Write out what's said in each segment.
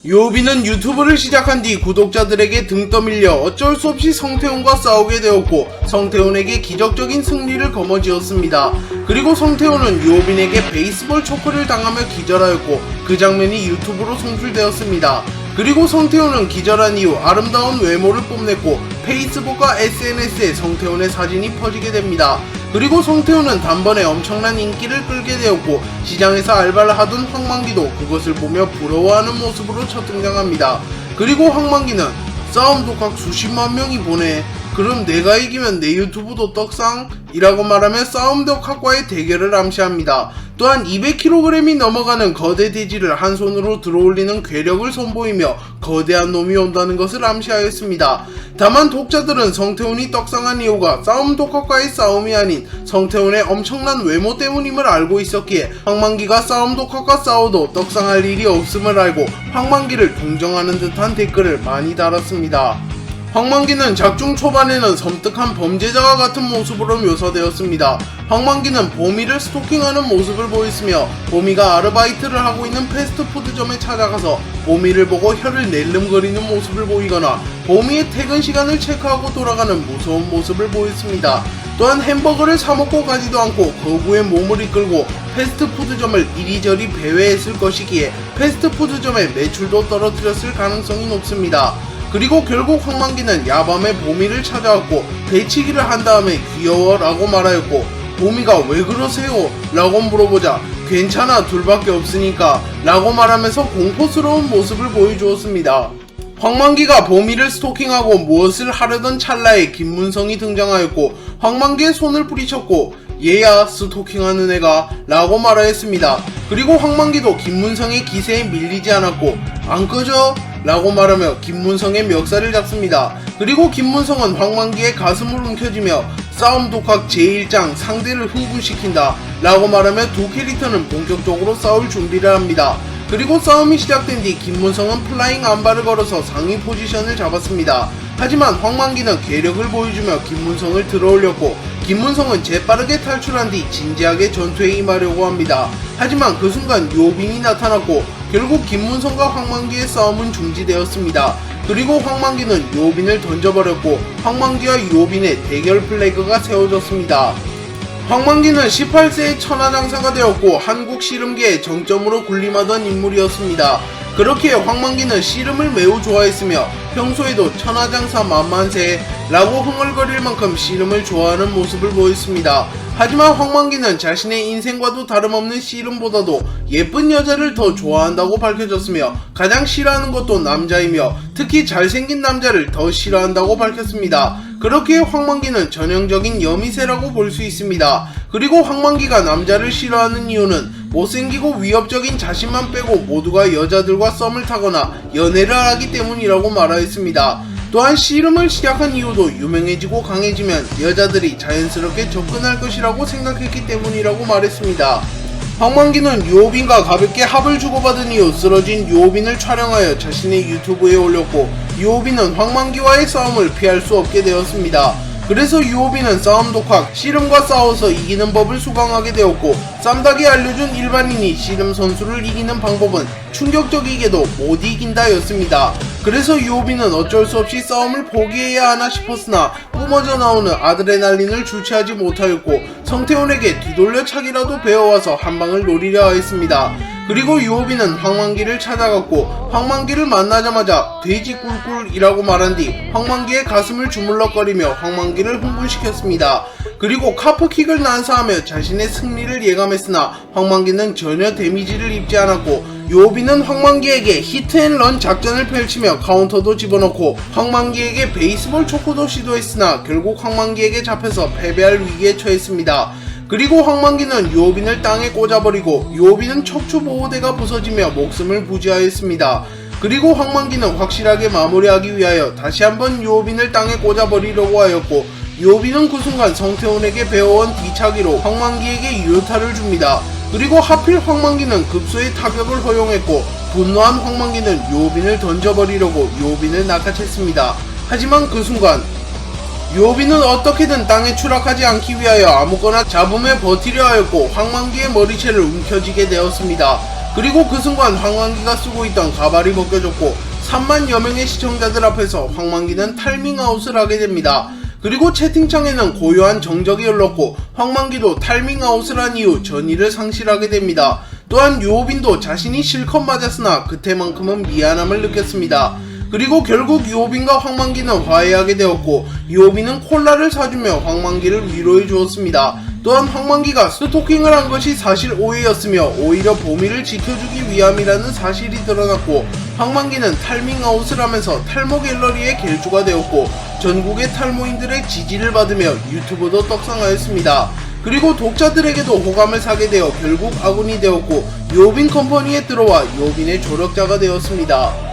유오빈은 유튜브를 시작한 뒤 구독자들에게 등 떠밀려 어쩔 수 없이 성태훈과 싸우게 되었고 성태훈에게 기적적인 승리를 거머쥐었습니다. 그리고 성태훈은 유오빈에게 베이스볼 초크를 당하며 기절하였고 그 장면이 유튜브로 송출되었습니다. 그리고 성태훈은 기절한 이후 아름다운 외모를 뽐냈고 페이스북과 SNS에 성태훈의 사진이 퍼지게 됩니다. 그리고 성태훈은 단번에 엄청난 인기를 끌게 되었고 시장에서 알바를 하던 황만기도 그것을 보며 부러워하는 모습으로 첫 등장합니다. 그리고 황만기는 싸움 독학 수십만 명이 보내, 그럼 내가 이기면 내 유튜브도 떡상? 이라고 말하며 싸움 독학과의 대결을 암시합니다. 또한 200kg이 넘어가는 거대 돼지를 한 손으로 들어올리는 괴력을 선보이며 거대한 놈이 온다는 것을 암시하였습니다. 다만 독자들은 성태훈이 떡상한 이유가 싸움 독학과의 싸움이 아닌 성태훈의 엄청난 외모 때문임을 알고 있었기에 황만기가 싸움 독학과 싸워도 떡상할 일이 없음을 알고 황만기를 동정하는 듯한 댓글을 많이 달았습니다. 황만기는 작중 초반에는 섬뜩한 범죄자와 같은 모습으로 묘사되었습니다. 황만기는 보미를 스토킹하는 모습을 보였으며 보미가 아르바이트를 하고 있는 패스트푸드점에 찾아가서 보미를 보고 혀를 낼름거리는 모습을 보이거나 보미의 퇴근 시간을 체크하고 돌아가는 무서운 모습을 보였습니다. 또한 햄버거를 사먹고 가지도 않고 거구의 몸을 이끌고 패스트푸드점을 이리저리 배회했을 것이기에 패스트푸드점의 매출도 떨어뜨렸을 가능성이 높습니다. 그리고 결국 황만기는 야밤에 보미를 찾아왔고 배치기를 한 다음에 귀여워 라고 말하였고 보미가 왜 그러세요? 라고 물어보자 괜찮아 둘밖에 없으니까 라고 말하면서 공포스러운 모습을 보여주었습니다. 황만기가 보미를 스토킹하고 무엇을 하려던 찰나에 김문성이 등장하였고 황만기의 손을 뿌리쳤고 얘야 스토킹하는 애가 라고 말하였습니다. 그리고 황만기도 김문성의 기세에 밀리지 않았고 안 꺼져? 라고 말하며 김문성의 멱살을 잡습니다. 그리고 김문성은 황만기의 가슴을 움켜쥐며 싸움 독학 제1장 상대를 흥분시킨다 라고 말하며 두 캐릭터는 본격적으로 싸울 준비를 합니다. 그리고 싸움이 시작된 뒤 김문성은 플라잉 안발을 걸어서 상위 포지션을 잡았습니다. 하지만 황만기는 괴력을 보여주며 김문성을 들어올렸고 김문성은 재빠르게 탈출한 뒤 진지하게 전투에 임하려고 합니다. 하지만 그 순간 유오빈이 나타났고 결국 김문성과 황만기의 싸움은 중지되었습니다. 그리고 황만기는 유오빈을 던져버렸고 황만기와 유오빈의 대결 플래그가 세워졌습니다. 황만기는 18세의 천하장사가 되었고 한국 씨름계의 정점으로 군림하던 인물이었습니다. 그렇게 황만기는 씨름을 매우 좋아했으며 평소에도 천하장사 만만세 라고 흥얼거릴 만큼 씨름을 좋아하는 모습을 보였습니다. 하지만 황만기는 자신의 인생과도 다름없는 씨름보다도 예쁜 여자를 더 좋아한다고 밝혀졌으며 가장 싫어하는 것도 남자이며 특히 잘생긴 남자를 더 싫어한다고 밝혔습니다. 그렇게 황만기는 전형적인 여미새라고 볼 수 있습니다. 그리고 황만기가 남자를 싫어하는 이유는 못생기고 위협적인 자신만 빼고 모두가 여자들과 썸을 타거나 연애를 하기 때문이라고 말하였습니다. 또한 씨름을 시작한 이유도 유명해지고 강해지면 여자들이 자연스럽게 접근할 것이라고 생각했기 때문이라고 말했습니다. 황만기는 유오빈과 가볍게 합을 주고받은 이후 쓰러진 유오빈을 촬영하여 자신의 유튜브에 올렸고 유오빈은 황만기와의 싸움을 피할 수 없게 되었습니다. 그래서 유오빈은 싸움 독학, 씨름과 싸워서 이기는 법을 수강하게 되었고 쌈닭이 알려준 일반인이 씨름 선수를 이기는 방법은 충격적이게도 못 이긴다 였습니다. 그래서 유오빈은 어쩔 수 없이 싸움을 포기해야 하나 싶었으나 뿜어져 나오는 아드레날린을 주체하지 못하였고 성태훈에게 뒤돌려차기라도 배워와서 한방을 노리려 하였습니다. 그리고 유오빈은 황만기를 찾아갔고 황만기를 만나자마자 돼지 꿀꿀이라고 말한 뒤 황만기의 가슴을 주물럭거리며 황만기를 흥분시켰습니다. 그리고 카프킥을 난사하며 자신의 승리를 예감했으나 황만기는 전혀 데미지를 입지 않았고 유오빈은 황만기에게 히트앤런 작전을 펼치며 카운터도 집어넣고 황만기에게 베이스볼 초크도 시도했으나 결국 황만기에게 잡혀서 패배할 위기에 처했습니다. 그리고 황만기는 유오빈을 땅에 꽂아버리고 유오빈은 척추보호대가 부서지며 목숨을 부지하였습니다. 그리고 황만기는 확실하게 마무리하기 위하여 다시 한번 유오빈을 땅에 꽂아버리려고 하였고 유오빈은 그 순간 성태훈에게 배워온 뒤차기로 황만기에게 유효타를 줍니다. 그리고 하필 황만기는 급소의 타격을 허용했고 분노한 황만기는 유오빈을 던져버리려고 유오빈을 낚아챘습니다. 하지만 그 순간 유오빈은 어떻게든 땅에 추락하지 않기 위하여 아무거나 잡음에 버티려 하였고 황만기의 머리채를 움켜쥐게 되었습니다. 그리고 그 순간 황만기가 쓰고 있던 가발이 벗겨졌고 3만여 명의 시청자들 앞에서 황만기는 탈밍아웃을 하게 됩니다. 그리고 채팅창에는 고요한 정적이 흘렀고 황만기도 탈밍아웃을 한 이후 전의를 상실하게 됩니다. 또한 유호빈도 자신이 실컷 맞았으나 그때만큼은 미안함을 느꼈습니다. 그리고 결국 유호빈과 황만기는 화해하게 되었고 유호빈은 콜라를 사주며 황만기를 위로해 주었습니다. 또한 황만기가 스토킹을 한 것이 사실 오해였으며 오히려 보미를 지켜주기 위함이라는 사실이 드러났고 황만기는 탈밍아웃을 하면서 탈모 갤러리의 결주가 되었고 전국의 탈모인들의 지지를 받으며 유튜브도 떡상하였습니다. 그리고 독자들에게도 호감을 사게 되어 결국 아군이 되었고 유호빈 컴퍼니에 들어와 유호빈의 조력자가 되었습니다.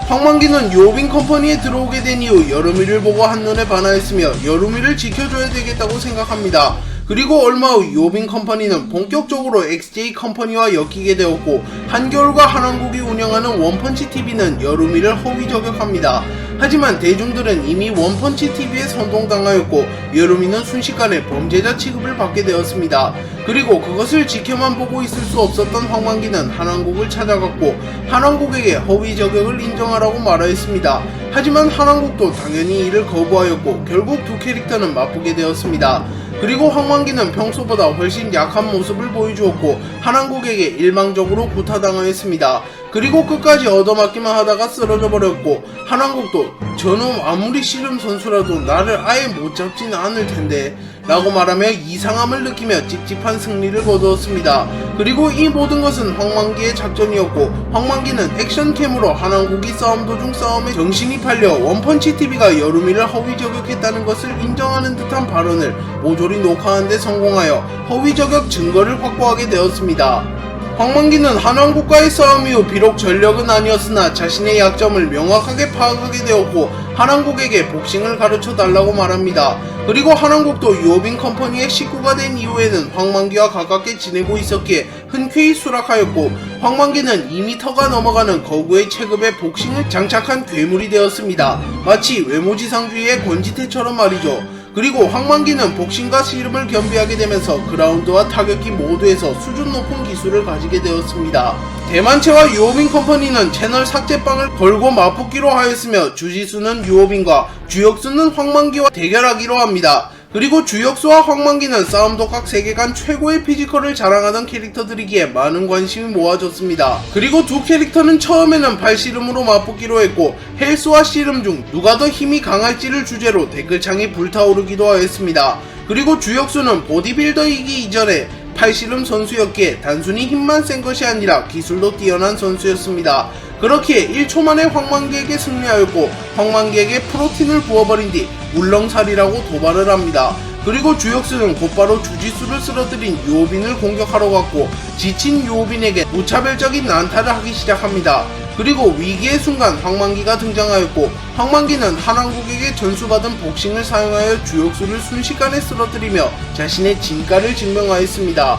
황만기는 유호빈 컴퍼니에 들어오게 된 이후 여름이를 보고 한눈에 반하였으며 여름이를 지켜줘야 되겠다고 생각합니다. 그리고 얼마 후 유호빈 컴퍼니는 본격적으로 XJ 컴퍼니와 엮이게 되었고 한겨울과 한한국이 운영하는 원펀치TV는 여름이를 허위 저격합니다. 하지만 대중들은 이미 원펀치TV에 선동당하였고 여름이는 순식간에 범죄자 취급을 받게 되었습니다. 그리고 그것을 지켜만 보고 있을 수 없었던 황만기는 한한국을 찾아갔고 한한국에게 허위 저격을 인정하라고 말하였습니다. 하지만 한한국도 당연히 이를 거부하였고 결국 두 캐릭터는 맞붙게 되었습니다. 그리고 황만기는 평소보다 훨씬 약한 모습을 보여주었고 한한국에게 일방적으로 구타당하였습니다. 그리고 끝까지 얻어맞기만 하다가 쓰러져 버렸고 한한국도 저놈 아무리 씨름 선수라도 나를 아예 못 잡지는 않을 텐데 라고 말하며 이상함을 느끼며 찝찝한 승리를 거두었습니다. 그리고 이 모든 것은 황만기의 작전이었고 황만기는 액션캠으로 한한국이 싸움 도중 싸움에 정신이 팔려 원펀치TV가 여름이를 허위 저격했다는 것을 인정하는 듯한 발언을 모조리 녹화하는 데 성공하여 허위 저격 증거를 확보하게 되었습니다. 황만기는 한한국과의 싸움 이후 비록 전력은 아니었으나 자신의 약점을 명확하게 파악하게 되었고 한한국에게 복싱을 가르쳐 달라고 말합니다. 그리고 한한국도 유호빈 컴퍼니의 식구가 된 이후에는 황만기와 가깝게 지내고 있었기에 흔쾌히 수락하였고 황만기는 2m가 넘어가는 거구의 체급에 복싱을 장착한 괴물이 되었습니다. 마치 외모지상주의의 권지태처럼 말이죠. 그리고 황만기는 복싱과 씨름을 겸비하게 되면서 그라운드와 타격기 모두에서 수준 높은 기술을 가지게 되었습니다. 대만체와 유호빈 컴퍼니는 채널 삭제빵을 걸고 맞붙기로 하였으며 주짓수는 유호빈과 주역수는 황만기와 대결하기로 합니다. 그리고 주역수와 황만기는 싸움 독학 세계관 최고의 피지컬을 자랑하던 캐릭터들이기에 많은 관심이 모아졌습니다. 그리고 두 캐릭터는 처음에는 팔씨름으로 맞붙기로 했고 헬스와 씨름 중 누가 더 힘이 강할지를 주제로 댓글창이 불타오르기도 하였습니다. 그리고 주역수는 보디빌더이기 이전에 팔씨름 선수였기에 단순히 힘만 센 것이 아니라 기술도 뛰어난 선수였습니다. 그렇기에 1초 만에 황만기에게 승리하였고 황만기에게 프로틴을 부어버린 뒤 울렁살이라고 도발을 합니다. 그리고 주역수는 곧바로 주짓수를 쓰러뜨린 유호빈을 공격하러 갔고 지친 유호빈에게 무차별적인 난타를 하기 시작합니다. 그리고 위기의 순간 황만기가 등장하였고 황만기는 한한국에게 전수받은 복싱을 사용하여 주역수를 순식간에 쓰러뜨리며 자신의 진가를 증명하였습니다.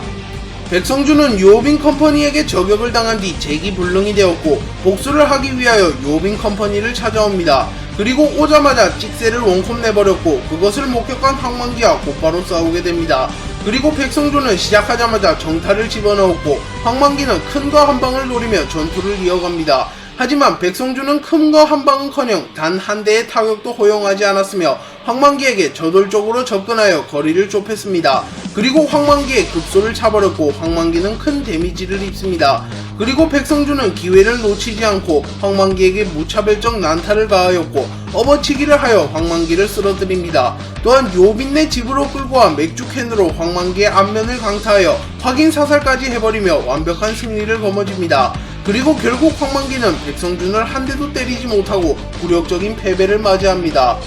백성준은 유호빈 컴퍼니에게 저격을 당한 뒤 재기불능이 되었고 복수를 하기 위하여 유호빈 컴퍼니를 찾아옵니다. 그리고 오자마자 찍새를 원컵 내버렸고 그것을 목격한 황만기와 곧바로 싸우게 됩니다. 그리고 백성준은 시작하자마자 정타를 집어넣었고 황만기는 큰 거 한 방을 노리며 전투를 이어갑니다. 하지만 백성준은 큰 거 한 방은커녕 단 한 대의 타격도 허용하지 않았으며 황만기에게 저돌적으로 접근하여 거리를 좁혔습니다. 그리고 황만기의 급소를 차버렸고 황만기는 큰 데미지를 입습니다. 그리고 백성준은 기회를 놓치지 않고 황만기에게 무차별적 난타를 가하였고 업어치기를 하여 황만기를 쓰러뜨립니다. 또한 유호빈네 집으로 끌고 와 맥주캔으로 황만기의 안면을 강타하여 확인 사살까지 해버리며 완벽한 승리를 거머쥡니다. 그리고 결국 황만기는 백성준을 한 대도 때리지 못하고 굴욕적인 패배를 맞이합니다.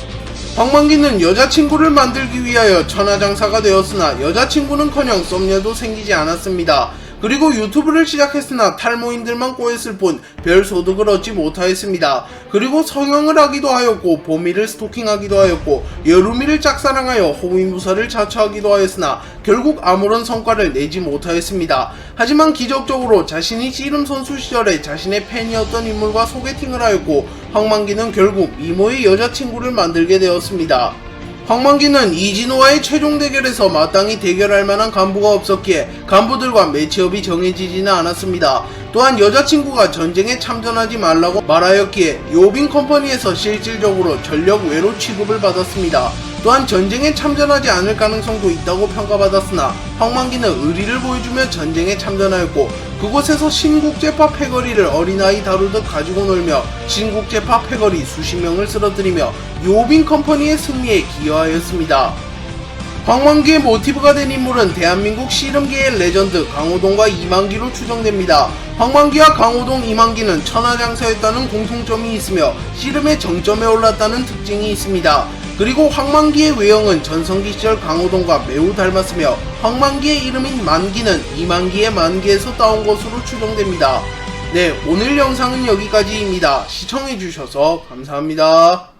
황만기는 여자친구를 만들기 위하여 천하장사가 되었으나 여자친구는커녕 썸녀도 생기지 않았습니다. 그리고 유튜브를 시작했으나 탈모인들만 꼬였을 뿐 별 소득을 얻지 못하였습니다. 그리고 성형을 하기도 하였고 보미를 스토킹하기도 하였고 여루미를 짝사랑하여 호위무사를 자처하기도 하였으나 결국 아무런 성과를 내지 못하였습니다. 하지만 기적적으로 자신이 씨름 선수 시절에 자신의 팬이었던 인물과 소개팅을 하였고 황만기는 결국 미모의 여자친구를 만들게 되었습니다. 황만기는 이진호와의 최종 대결에서 마땅히 대결할 만한 간부가 없었기에 간부들과 매치업이 정해지지는 않았습니다. 또한 여자친구가 전쟁에 참전하지 말라고 말하였기에 요빈 컴퍼니에서 실질적으로 전력 외로 취급을 받았습니다. 또한 전쟁에 참전하지 않을 가능성도 있다고 평가받았으나 황만기는 의리를 보여주며 전쟁에 참전하였고 그곳에서 신국제파 패거리를 어린아이 다루듯 가지고 놀며 신국제파 패거리 수십 명을 쓰러뜨리며 요빈 컴퍼니의 승리에 기여하였습니다. 황만기의 모티브가 된 인물은 대한민국 씨름계의 레전드 강호동과 이만기로 추정됩니다. 황만기와 강호동, 이만기는 천하장사였다는 공통점이 있으며 씨름의 정점에 올랐다는 특징이 있습니다. 그리고 황만기의 외형은 전성기 시절 강호동과 매우 닮았으며 황만기의 이름인 만기는 이만기의 만기에서 따온 것으로 추정됩니다. 네, 오늘 영상은 여기까지입니다. 시청해주셔서 감사합니다.